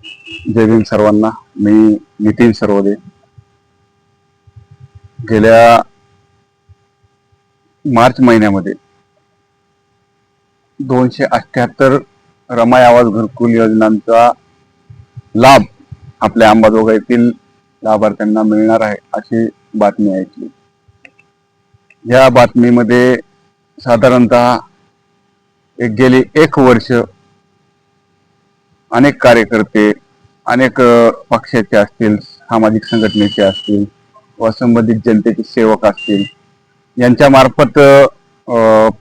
जय भीम सर्वांना. मी नितीन सरवदे. गेल्या मार्च महिन्यामध्ये 278 रमाई आवास घरकुल योजनांचा लाभ आपल्या अंबाजोगाईतील लाभार्थ्यांना मिळणार आहे अशी बातमी ऐकली. या बातमीमध्ये साधारणतः गेली 1 वर्ष अनेक कार्यकर्ते, अनेक पक्षाचे असतील, सामाजिक संघटनेचे असतील व संबंधित जनतेचे सेवक असतील, यांच्या मार्फत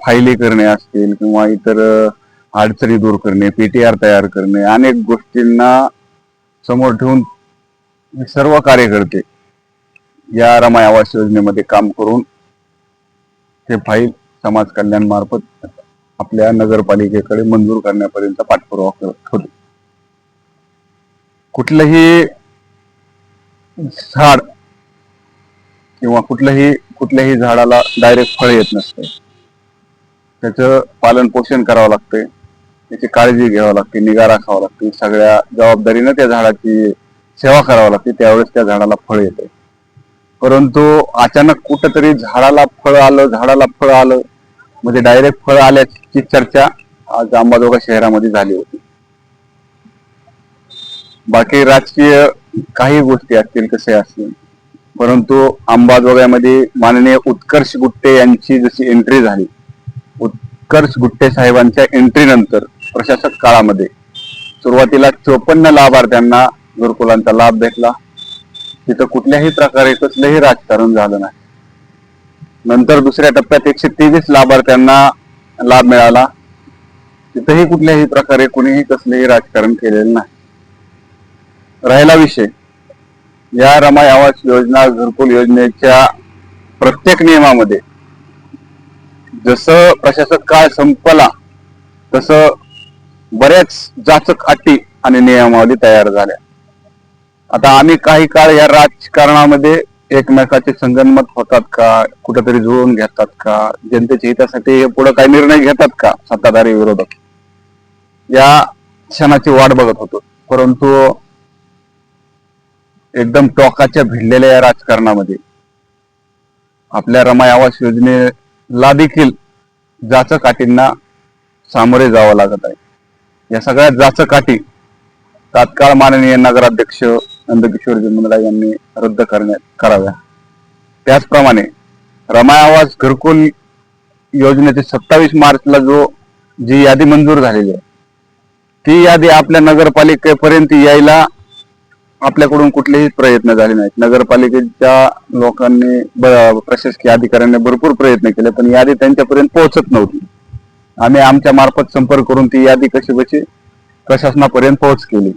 फायली करणे असतील किंवा इतर अडचणी दूर करणे, पीटीआर तयार करणे, अनेक गोष्टींना समोर ठेवून सर्व कार्यकर्ते या रमाई आवास योजनेमध्ये काम करून ते फाईल समाज कल्याण मार्फत आपल्या नगरपालिकेकडे मंजूर करण्यापर्यंत पाठपुरावा करत होते. कुठलंही झाड किंवा कुठल्याही झाडाला डायरेक्ट फळ येत नसते. त्याचं पालन पोषण करावं लागते, त्याची काळजी घ्यावी लागते, निगा राखावं लागते, सगळ्या जबाबदारीनं त्या झाडाची सेवा करावी लागते, त्यावेळेस त्या झाडाला फळ येते. परंतु अचानक कुठंतरी झाडाला फळ आलं म्हणजे डायरेक्ट फळ आल्याची चर्चा आज अंबाजोगाई शहरामध्ये झाली होती. बाकी राजकीय काही गोष्टी असतील, कसे असतील, परंतु अंबाजोगाईमध्ये माननीय उत्कर्ष गुट्टे यांची जशी एंट्री झाली, उत्कर्ष गुट्टे साहेबांच्या एंट्री नंतर प्रशासक काळामध्ये सुरुवातीला 54 लाभार्थ्यांना घरकुलांचा लाभ भेटला. तिथं कुठल्याही प्रकारे कसलंही राजकारण झालं नाही. नंतर दुसऱ्या टप्प्यात 123 लाभार्थ्यांना लाभ मिळाला. तिथंही कुठल्याही प्रकारे कुणीही कसलेही राजकारण केलेलं नाही. राहिला विषय या रमाई आवास योजना घरकुल योजनेच्या प्रत्येक नियमामध्ये जसं प्रशासक काळ संपला तसं बऱ्याच जाचक अटी आणि नियमावली तयार झाल्या. आता आम्ही काही काळ या राजकारणामध्ये एकमेकाचे संगनमत होतात का, कुठेतरी जुळवून घेतात का, जनतेच्या हितासाठी पुढे काही निर्णय घेतात का सत्ताधारी विरोधक, या क्षणाची वाट बघत होतो. परंतु एकदम टोकाच्या भिडलेल्या या राजकारणामध्ये आपल्या रमाई आवास योजनेला देखील जाचकाटींना सामोरे जावं लागत आहे. या सगळ्या जाचकाटी तात्काळ माननीय नगराध्यक्ष नंदकिशोर जन्मला यांनी रद्द कराव्या. त्याचप्रमाणे रमाई आवास घरकुल योजनेचे 27 मार्चला जी यादी मंजूर झालेली आहे, ती यादी आपल्या नगरपालिकेपर्यंत यायला आपल्याकडून कुठलेही प्रयत्न झाले नाहीत. नगरपालिकेच्या लोकांनी, प्रशासकीय अधिकाऱ्यांनी भरपूर प्रयत्न केले, पण यादी त्यांच्यापर्यंत पोहोचत नव्हती. आम्ही आमच्या मार्फत संपर्क करून ती यादी कशी प्रशासनापर्यंत पोहोच केली.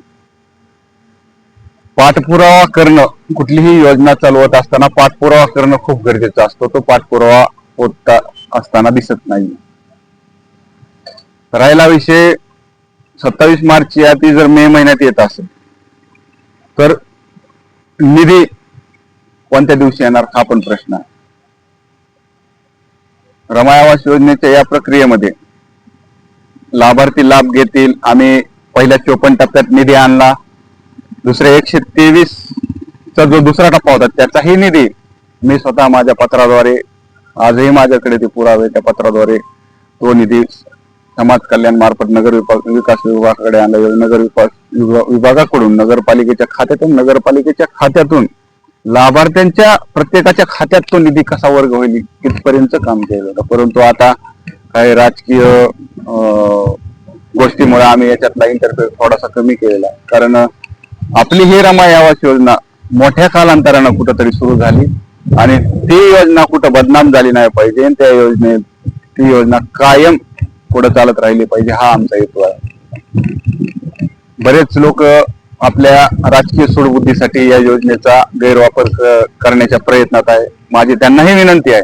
पाठपुरावा करणं, कुठलीही योजना चालवत असताना पाठपुरावा करणं खूप गरजेचं असतो. तो पाठपुरावा होत असताना दिसत नाही. राहिला विषय 27 मार्चची यादी जर मे महिन्यात येत असेल तर निधी कोणत्या दिवशी येणार हा पण प्रश्न आहे. रमाई आवास योजनेच्या या प्रक्रियेमध्ये लाभार्थी लाभ घेतील. आम्ही पहिल्या 54 टप्प्यात निधी आणला. दुसऱ्या 123 चा जो दुसरा टप्पा होता त्याचाही निधी मी स्वतः माझ्या पत्राद्वारे, आजही माझ्याकडे ते पुरावे, त्या पत्राद्वारे तो निधी समाज कल्याण मार्फत नगर विकास विभागाकडे आणला. नगर विकास विभागाकडून नगरपालिकेच्या खात्यातून लाभार्थ्यांच्या प्रत्येकाच्या खात्यात तो निधी कसा वर्ग होईल इथपर्यंत काम केलं होतं. परंतु आता काही राजकीय गोष्टीमुळे आम्ही याच्यातला इंटरफेअर थोडासा कमी केलेला आहे. कारण आपली ही रमाई आवास योजना मोठ्या कालांतरानं कुठंतरी सुरू झाली आणि ती योजना कुठं बदनाम झाली नाही पाहिजे. त्या ती योजना कायम पुढे चालत राहिली पाहिजे, हा आमचा हेतू आहे. बरेच लोक आपल्या राजकीय सूडबुद्धीसाठी या योजनेचा गैरवापर करण्याच्या प्रयत्नात आहे. माझी त्यांनाही विनंती आहे,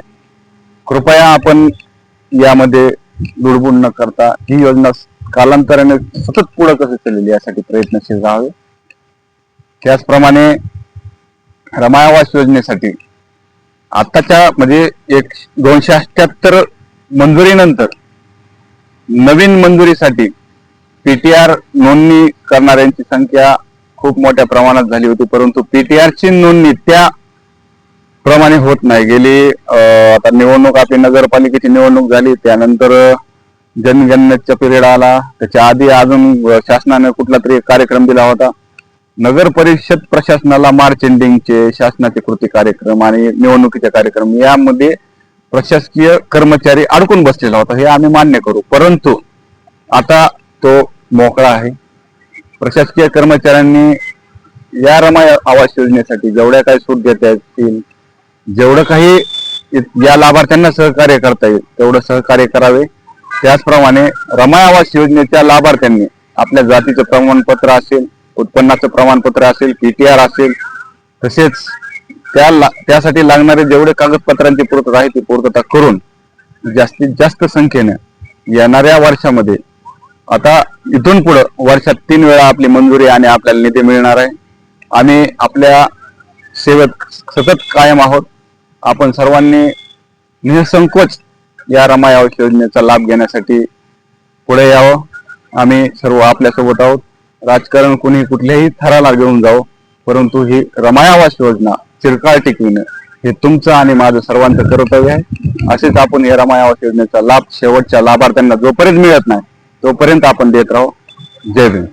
कृपया आपण यामध्ये लुडबुड न करता ही योजना कालांतराने सतत पुढे कसं चालेल यासाठी प्रयत्नशील राहावे. त्याचप्रमाणे रमाई आवास योजनेसाठी आताच्या म्हणजे 278 मंजुरीनंतर नवीन मंजुरीसाठी पीटीआर नोंदणी करणाऱ्यांची संख्या खूप मोठ्या प्रमाणात झाली होती, परंतु पीटीआरची नोंदणी त्या प्रमाणे होत नाही. गेली आता निवडणूक आपली नगरपालिकेची निवडणूक झाली, त्यानंतर जनगणनेचा पिरियड आला, त्याच्या आधी अजून शासनाने कुठला तरी कार्यक्रम दिला होता. नगर परिषद प्रशासनाला मार्च एंडिंगचे शासनाचे कृती कार्यक्रम आणि निवडणुकीचे कार्यक्रम यामध्ये प्रशासकीय कर्मचारी अडकून बसलेला होता, हे आम्ही मान्य करू. परंतु आता तो मोकळा आहे. प्रशासकीय कर्मचाऱ्यांनी या रमाई आवास योजनेसाठी जेवढ्या काही सूट देता येतील, जेवढं काही या लाभार्थ्यांना सहकार्य करता येईल तेवढं सहकार्य करावे. त्याचप्रमाणे रमाई आवास योजनेच्या लाभार्थ्यांनी आपल्या जातीचं प्रमाणपत्र असेल, उत्पन्नाचं प्रमाणपत्र असेल, पीटीआर असेल, तसेच त्यासाठी लागणारे जेवढे कागदपत्रांची पूर्तता आहे ती पूर्तता करून जास्तीत जास्त संख्येने येणाऱ्या वर्षामध्ये, आता इथून पुढे वर्षात 3 वेळा आपली मंजुरी आणि आपल्याला निधी मिळणार आहे. आम्ही आपल्या सेवेत सतत कायम आहोत. आपण सर्वांनी निसंकोच या रमाई आवास योजनेचा लाभ घेण्यासाठी पुढे यावं. आम्ही सर्व आपल्यासोबत आहोत. राजकारण कोणी कुठल्याही थराला घेऊन जावं, परंतु ही रमाई आवास योजना चिरकाळ टिकविणं हे तुमचं आणि माझं सर्वांचं कर्तव्य आहे. असेच आपण या रमाई आवास योजनेचा लाभ शेवटच्या लाभार्थ्यांना जोपर्यंत मिळत नाही तोपर्यंत आपण देत राहू. जय भीम.